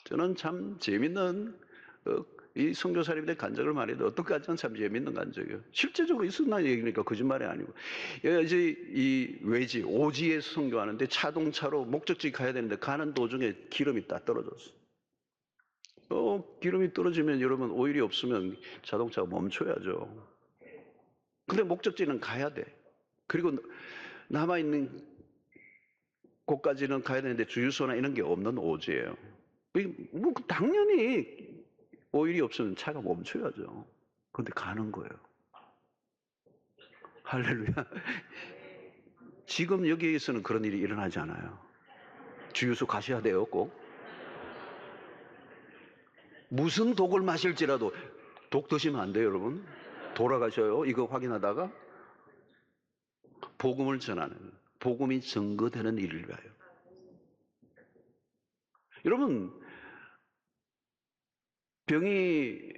Speaker 2: 저는 참 재밌는 이 선교사님들의 간증을 말해도 어떤 간증은 참 재밌는 간증이에요. 실제적으로 있었나 얘기니까 거짓말이 아니고. 이제 이 외지, 오지에 선교하는데 차동차로 목적지 가야 되는데 가는 도중에 기름이 딱 떨어졌어. 기름이 떨어지면 여러분 오일이 없으면 자동차가 멈춰야죠. 근데 목적지는 가야 돼. 그리고 남아있는 곳까지는 가야 되는데 주유소나 이런 게 없는 오지예요. 뭐 당연히 오일이 없으면 차가 멈춰야죠. 그런데 가는 거예요. 할렐루야. 지금 여기에서는 그런 일이 일어나지 않아요. 주유소 가셔야 돼요, 꼭. 무슨 독을 마실지라도 독 드시면 안 돼요, 여러분. 돌아가셔요. 이거 확인하다가 복음을 전하는, 복음이 증거되는 일을 위하여. 여러분, 병이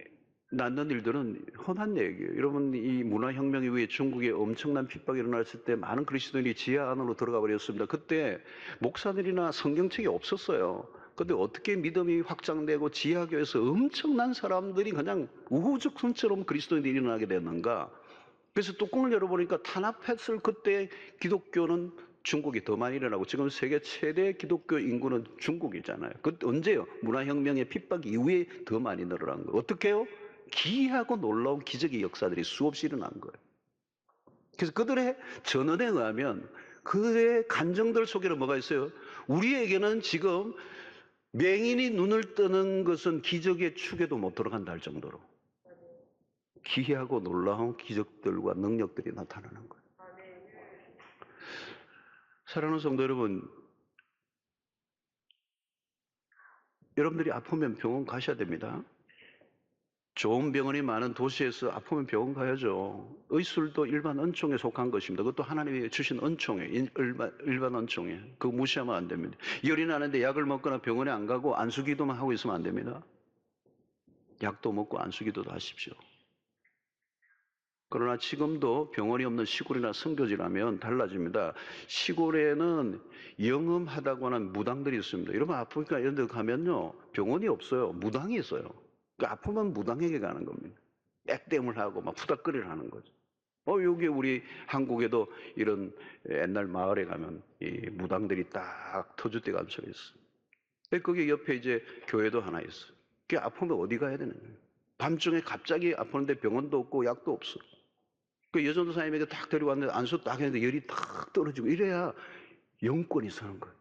Speaker 2: 낫는 일들은 흔한 얘기예요. 여러분, 이 문화혁명 이후에 중국에 엄청난 핍박이 일어났을 때 많은 그리스도인이 지하 안으로 들어가 버렸습니다. 그때 목사들이나 성경책이 없었어요. 근데 어떻게 믿음이 확장되고 지하교에서 엄청난 사람들이 그냥 우후죽순처럼 그리스도인들이 일어나게 됐는가? 그래서 뚜껑을 열어보니까 탄압했을 그때 기독교는 중국이 더 많이 일어나고 지금 세계 최대 기독교 인구는 중국이잖아요. 그때 언제요? 문화혁명의 핍박 이후에 더 많이 늘어난 거예요. 어떻게 해요? 기이하고 놀라운 기적의 역사들이 수없이 일어난 거예요. 그래서 그들의 전언에 의하면 그들의 감정들 속에는 뭐가 있어요? 우리에게는 지금 맹인이 눈을 뜨는 것은 기적의 축에도 못 들어간다 할 정도로 기이하고 놀라운 기적들과 능력들이 나타나는 거예요. 사랑하는 성도 여러분, 여러분들이 아프면 병원 가셔야 됩니다. 좋은 병원이 많은 도시에서 아프면 병원 가야죠. 의술도 일반 은총에 속한 것입니다. 그것도 하나님이 주신 은총에, 일반 은총에. 그거 무시하면 안 됩니다. 열이 나는데 약을 먹거나 병원에 안 가고 안수기도만 하고 있으면 안 됩니다. 약도 먹고 안수기도도 하십시오. 그러나 지금도 병원이 없는 시골이나 선교지라면 달라집니다. 시골에는 영음하다고 하는 무당들이 있습니다. 여러분 아프니까 이런 데 가면요. 병원이 없어요. 무당이 있어요. 그 아프면 무당에게 가는 겁니다. 빽댐을 하고 막 푸닥거리를 하는 거죠. 여기 우리 한국에도 이런 옛날 마을에 가면 이 무당들이 딱 터줏대 감춰 있어요. 거기 옆에 이제 교회도 하나 있어요. 그게 아프면 어디 가야 되는 거예요? 밤중에 갑자기 아프는데 병원도 없고 약도 없어. 그 여전도사님에게 딱 데려왔는데 안수 딱 했는데 열이 탁 떨어지고 이래야 영권이 서는 거예요.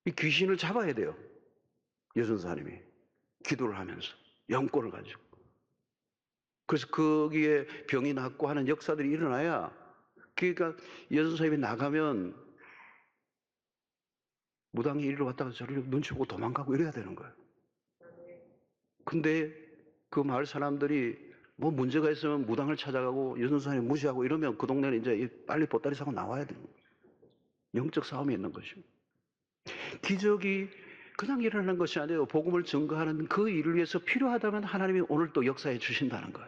Speaker 2: 이 귀신을 잡아야 돼요. 여전도사님이 기도를 하면서 영권을 가지고. 그래서 거기에 병이 낫고 하는 역사들이 일어나야 그러니까 여선사님이 나가면 무당이 이리로 왔다가 저리로 눈치 보고 도망가고 이래야 되는 거예요. 근데 그 마을 사람들이 뭐 문제가 있으면 무당을 찾아가고 여선사님 무시하고 이러면 그 동네는 이제 빨리 보따리 사고 나와야 되는 거예요. 영적 싸움이 있는 것입니다. 기적이 그냥 일어나는 것이 아니에요. 복음을 증거하는 그 일을 위해서 필요하다면 하나님이 오늘 또 역사해 주신다는 거예요.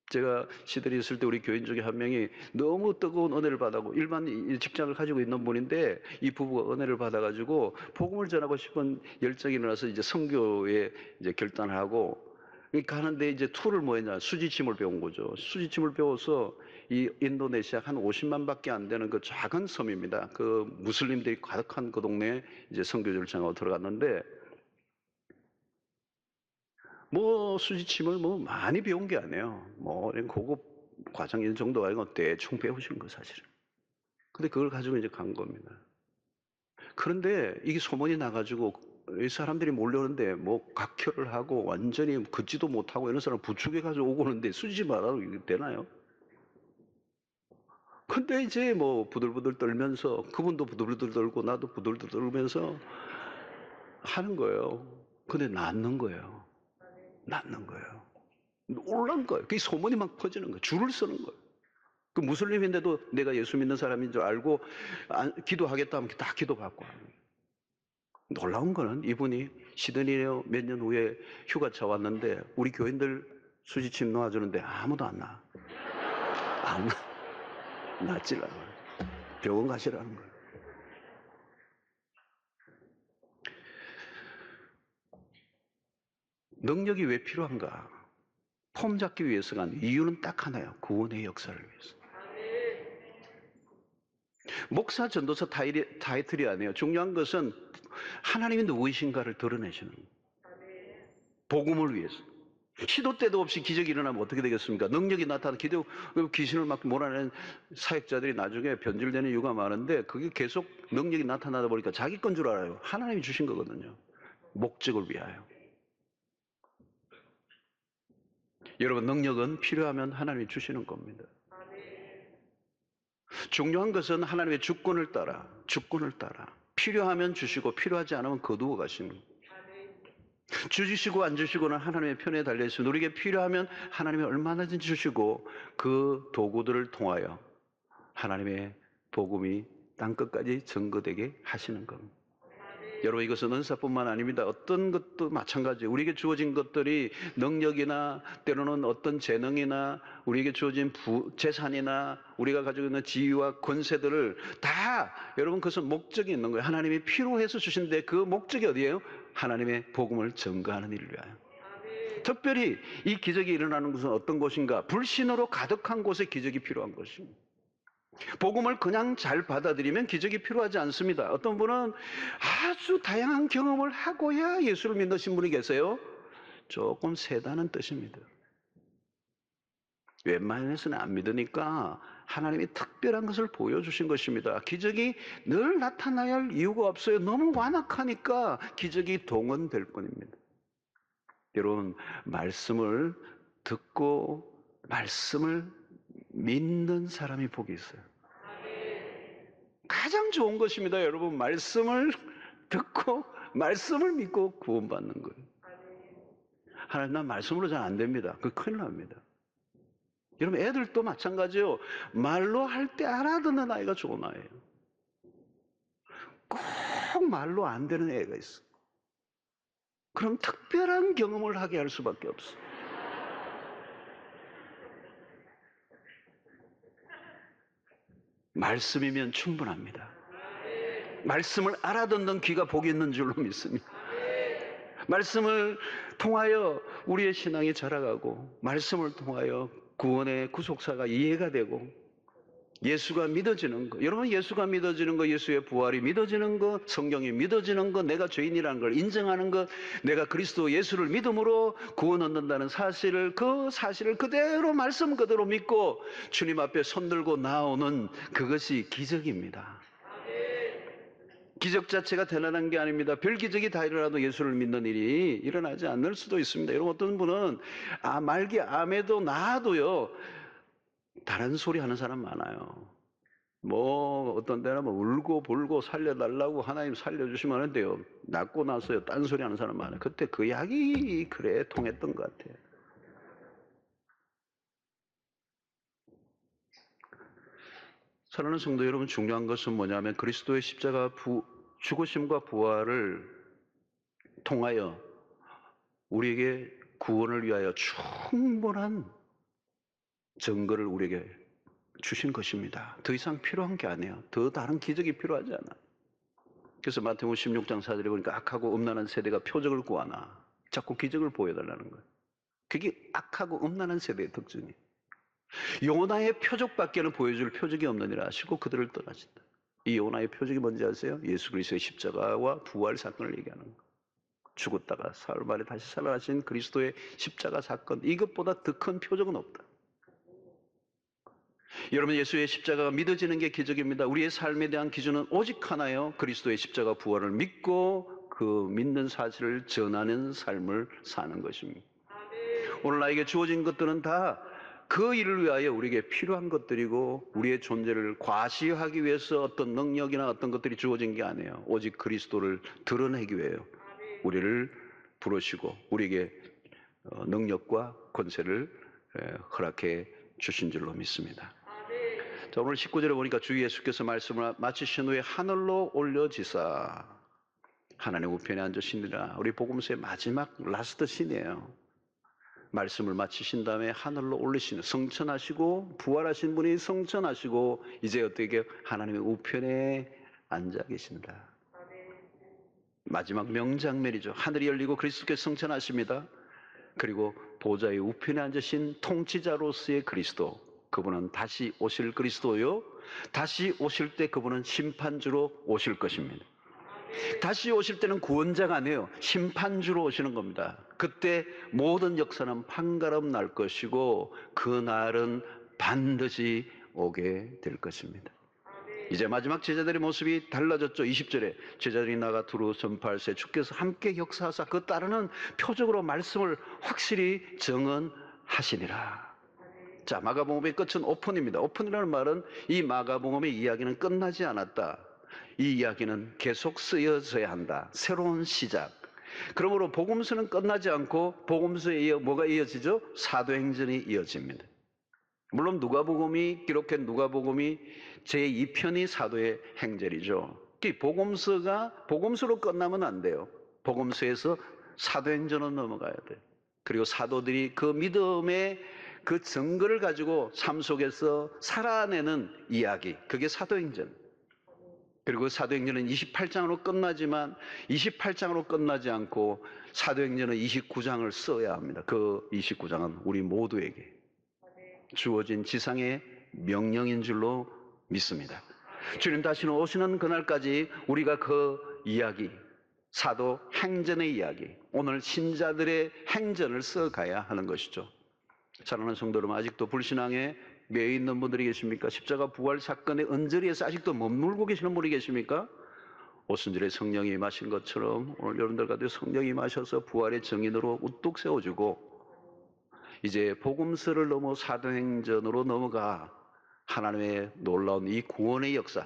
Speaker 2: 제가 시들이 있을 때 우리 교인 중에 한 명이 너무 뜨거운 은혜를 받아고 일반 직장을 가지고 있는 분인데 이 부부가 은혜를 받아가지고 복음을 전하고 싶은 열정이 일어나서 이제 선교에 이제 결단을 하고 가는데 이제 툴을 뭐 했냐 수지침을 배운 거죠. 수지침을 배워서 이 인도네시아 한 50만밖에 안 되는 그 작은 섬입니다. 그 무슬림들이 가득한 그 동네에 이제 선교지를 정하고 들어갔는데 뭐 수지침을 뭐 많이 배운 게 아니에요. 뭐 고급 과정일 정도가 아니고 대충 배우신 거 사실은. 근데 그걸 가지고 이제 간 겁니다. 그런데 이게 소문이 나가지고 이 사람들이 몰려오는데 뭐 각혈을 하고 완전히 걷지도 못하고 이런 사람 부축해가지고 오고 오는데 수지침 안 하고 이게 되나요? 근데 이제 뭐 부들부들 떨면서 그분도 부들부들 떨고 나도 부들부들 떨면서 하는 거예요. 근데 낫는 거예요. 낫는 거예요. 놀란 거예요. 그게 소문이 막 퍼지는 거예요. 줄을 서는 거예요. 그 무슬림인데도 내가 예수 믿는 사람인 줄 알고 기도하겠다 하면 다 기도받고 하는 거예요. 놀라운 거는 이분이 시드니에 몇 년 후에 휴가차 왔는데 우리 교인들 수지침 놓아주는데 아무도 안 나. 안 나. 낫질 않아요. 병원 가시라는 거예요. 능력이 왜 필요한가? 폼 잡기 위해서가 아니에요. 이유는 딱 하나예요. 구원의 역사를 위해서. 목사, 전도사 타이틀이 아니에요. 중요한 것은 하나님이 누구이신가를 드러내시는 거예요. 복음을 위해서. 시도 때도 없이 기적이 일어나면 어떻게 되겠습니까? 능력이 나타나 귀신을 막 몰아내는 사역자들이 나중에 변질되는 이유가 많은데 그게 계속 능력이 나타나다 보니까 자기 건 줄 알아요. 하나님이 주신 거거든요. 목적을 위하여. 여러분 능력은 필요하면 하나님이 주시는 겁니다. 중요한 것은 하나님의 주권을 따라 필요하면 주시고 필요하지 않으면 거두어 가시는 거예요. 주시고 안 주시고는 하나님의 편에 달려있습니다. 우리에게 필요하면 하나님이 얼마나든지 주시고 그 도구들을 통하여 하나님의 복음이 땅끝까지 증거되게 하시는 겁니다. 여러분 이것은 은사뿐만 아닙니다. 어떤 것도 마찬가지예요. 우리에게 주어진 것들이 능력이나 때로는 어떤 재능이나 우리에게 주어진 재산이나 우리가 가지고 있는 지위와 권세들을 다 여러분 그것은 목적이 있는 거예요. 하나님이 필요해서 주신데 그 목적이 어디예요? 하나님의 복음을 증거하는 일을 위하여. 특별히 이 기적이 일어나는 것은 어떤 곳인가? 불신으로 가득한 곳에 기적이 필요한 것입니다. 복음을 그냥 잘 받아들이면 기적이 필요하지 않습니다. 어떤 분은 아주 다양한 경험을 하고야 예수를 믿으신 분이 계세요. 조금 세다는 뜻입니다. 웬만해서는 안 믿으니까 하나님이 특별한 것을 보여주신 것입니다. 기적이 늘 나타나야 할 이유가 없어요. 너무 완악하니까 기적이 동원될 뿐입니다. 여러분 말씀을 듣고 말씀을 믿는 사람이 복이 있어요. 가장 좋은 것입니다. 여러분 말씀을 듣고 말씀을 믿고 구원받는 거예요. 하나님 난 말씀으로 잘 안 됩니다. 그거 큰일 납니다. 여러분 애들도 마찬가지예요. 말로 할 때 알아듣는 아이가 좋은 아이예요. 꼭 말로 안 되는 애가 있어. 그럼 특별한 경험을 하게 할 수밖에 없어. 말씀이면 충분합니다. 말씀을 알아듣는 귀가 복이 있는 줄로 믿습니다. 말씀을 통하여 우리의 신앙이 자라가고 말씀을 통하여 구원의 구속사가 이해가 되고 예수가 믿어지는 거. 여러분 예수가 믿어지는 거, 예수의 부활이 믿어지는 거, 성경이 믿어지는 거, 내가 죄인이라는 걸 인정하는 것, 내가 그리스도 예수를 믿음으로 구원 얻는다는 사실을 그대로 말씀 그대로 믿고 주님 앞에 손들고 나오는 그것이 기적입니다. 기적 자체가 대단한 게 아닙니다. 별 기적이 다 일어나도 예수를 믿는 일이 일어나지 않을 수도 있습니다. 여러분 어떤 분은 말기 암에도 나아도요 다른 소리 하는 사람 많아요. 뭐 어떤 때는 뭐 울고 불고 살려달라고 하나님 살려주시면 하는데요. 낫고 나서요 딴소리 하는 사람 많아요. 그때 그 약이 그래 통했던 것 같아요. 사랑하는 성도 여러분, 중요한 것은 뭐냐면 그리스도의 십자가 죽으심과 부활을 통하여 우리에게 구원을 위하여 충분한 증거를 우리에게 주신 것입니다. 더 이상 필요한 게 아니에요. 더 다른 기적이 필요하지 않아. 그래서 마태복음 16장 4절에 보니까 악하고 음란한 세대가 표적을 구하나 자꾸 기적을 보여달라는 거예요. 그게 악하고 음란한 세대의 특징이에요. 요나의 표적밖에는 보여줄 표적이 없느니라 하시고 그들을 떠나신다. 이 요나의 표적이 뭔지 아세요? 예수 그리스도의 십자가와 부활 사건을 얘기하는 거예요. 죽었다가 사흘 만에 다시 살아나신 그리스도의 십자가 사건, 이것보다 더 큰 표적은 없다. 여러분, 예수의 십자가가 믿어지는 게 기적입니다. 우리의 삶에 대한 기준은 오직 하나예요. 그리스도의 십자가 부활을 믿고 그 믿는 사실을 전하는 삶을 사는 것입니다. 오늘 나에게 주어진 것들은 다 그 일을 위하여 우리에게 필요한 것들이고 우리의 존재를 과시하기 위해서 어떤 능력이나 어떤 것들이 주어진 게 아니에요. 오직 그리스도를 드러내기 위해요. 우리를 부르시고 우리에게 능력과 권세를 허락해 주신 줄로 믿습니다. 자, 오늘 19절에 보니까 주 예수께서 말씀을 마치신 후에 하늘로 올려지사 하나님 우편에 앉으시니라. 우리 복음서의 마지막 라스트 신이에요. 말씀을 마치신 다음에 하늘로 올리시는, 성천하시고 부활하신 분이 성천하시고 이제 어떻게 하나님의 우편에 앉아 계신다. 마지막 명장면이죠. 하늘이 열리고 그리스도께서 성천하십니다. 그리고 보좌의 우편에 앉으신 통치자로서의 그리스도, 그분은 다시 오실 그리스도요. 다시 오실 때 그분은 심판주로 오실 것입니다. 다시 오실 때는 구원자가 아니에요. 심판주로 오시는 겁니다. 그때 모든 역사는 판가름 날 것이고 그 날은 반드시 오게 될 것입니다. 이제 마지막 제자들의 모습이 달라졌죠. 20절에 제자들이 나가 두루 전파할세 주께서 함께 역사하사 그 따르는 표적으로 말씀을 확실히 증언하시니라. 자, 마가복음의 끝은 오픈입니다. 오픈이라는 말은 이 마가복음의 이야기는 끝나지 않았다. 이 이야기는 계속 쓰여져야 한다. 새로운 시작. 그러므로 복음서는 끝나지 않고 복음서에 이어 뭐가 이어지죠? 사도행전이 이어집니다. 물론 누가복음이 기록한 누가복음이 제2편이 사도의 행전이죠. 복음서로 끝나면 안 돼요. 복음서에서 사도행전으로 넘어가야 돼요. 그리고 사도들이 그 믿음의 그 증거를 가지고 삶 속에서 살아내는 이야기, 그게 사도행전. 그리고 사도행전은 28장으로 끝나지만 28장으로 끝나지 않고 사도행전은 29장을 써야 합니다. 그 29장은 우리 모두에게 주어진 지상의 명령인 줄로 믿습니다. 주님 다시는 오시는 그날까지 우리가 그 이야기, 사도 행전의 이야기, 오늘 신자들의 행전을 써가야 하는 것이죠. 사랑하는 성도 여러분, 아직도 불신앙에 매여 있는 분들이 계십니까? 십자가 부활 사건의 언저리에서 아직도 머물고 계시는 분이 계십니까? 오순절에 성령이 임하신 것처럼 오늘 여러분들 가운데 성령이 임하셔서 부활의 증인으로 우뚝 세워주고 이제 복음서를 넘어 사도행전으로 넘어가 하나님의 놀라운 이 구원의 역사,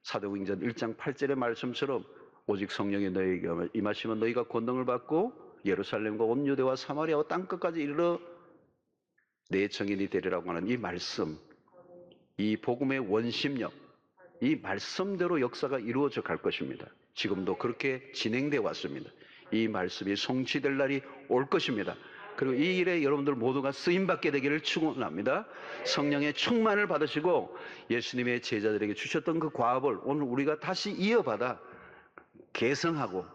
Speaker 2: 사도행전 1장 8절의 말씀처럼 오직 성령이 너희에게 임하시면 너희가 권능을 받고 예루살렘과 온 유대와 사마리아와 땅끝까지 이르러 내 증인이 되리라고 하는 이 말씀, 이 복음의 원심력, 이 말씀대로 역사가 이루어져 갈 것입니다. 지금도 그렇게 진행되어 왔습니다. 이 말씀이 성취될 날이 올 것입니다. 그리고 이 일에 여러분들 모두가 쓰임받게 되기를 축원합니다. 성령의 충만을 받으시고 예수님의 제자들에게 주셨던 그 과업을 오늘 우리가 다시 이어받아 개성하고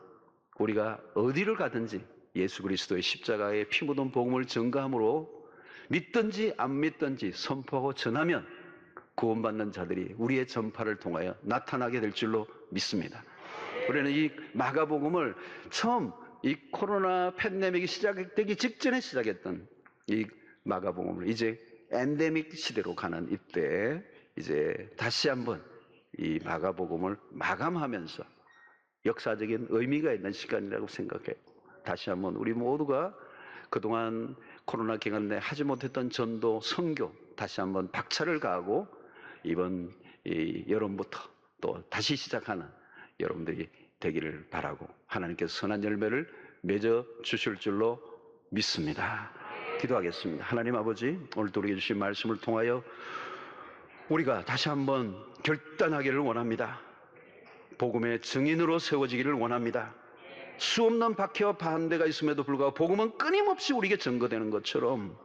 Speaker 2: 우리가 어디를 가든지 예수 그리스도의 십자가의 피 묻은 복음을 증거함으로 믿든지 안 믿든지 선포하고 전하면 구원받는 자들이 우리의 전파를 통하여 나타나게 될 줄로 믿습니다. 우리는 이 마가복음을 처음 이 코로나 팬데믹이 시작되기 직전에 시작했던 이 마가복음을 이제 엔데믹 시대로 가는 이때 이제 다시 한번 이 마가복음을 마감하면서 역사적인 의미가 있는 시간이라고 생각해요. 다시 한번 우리 모두가 그동안 코로나 기간 내에 하지 못했던 전도, 선교 다시 한번 박차를 가하고 이번 여름부터 또 다시 시작하는 여러분들이 되기를 바라고 하나님께서 선한 열매를 맺어 주실 줄로 믿습니다. 기도하겠습니다. 하나님 아버지, 오늘도 우리에게 주신 말씀을 통하여 우리가 다시 한번 결단하기를 원합니다. 복음의 증인으로 세워지기를 원합니다. 수없는 박해와 반대가 있음에도 불구하고 복음은 끊임없이 우리에게 증거되는 것처럼,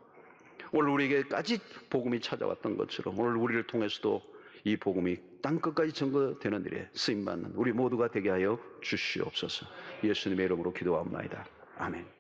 Speaker 2: 오늘 우리에게까지 복음이 찾아왔던 것처럼 오늘 우리를 통해서도 이 복음이 땅끝까지 증거되는 일에 쓰임받는 우리 모두가 되게 하여 주시옵소서. 예수님의 이름으로 기도하옵나이다. 아멘.